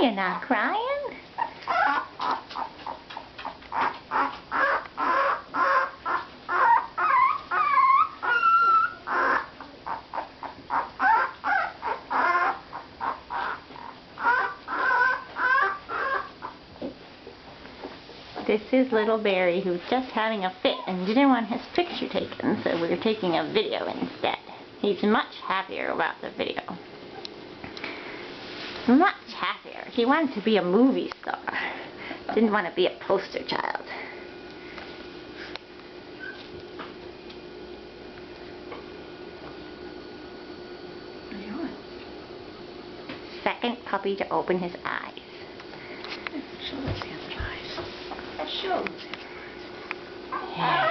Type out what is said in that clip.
you're not crying. This is little Barry, who's just having a fit and didn't want his picture taken, so we're taking a video instead. He's much happier about the video. Much happier. He wanted to be a movie star. Didn't want to be a poster child. What are you doing? Second puppy to open his eyes. Show those hands and eyes. Show those hands and eyes. Yeah.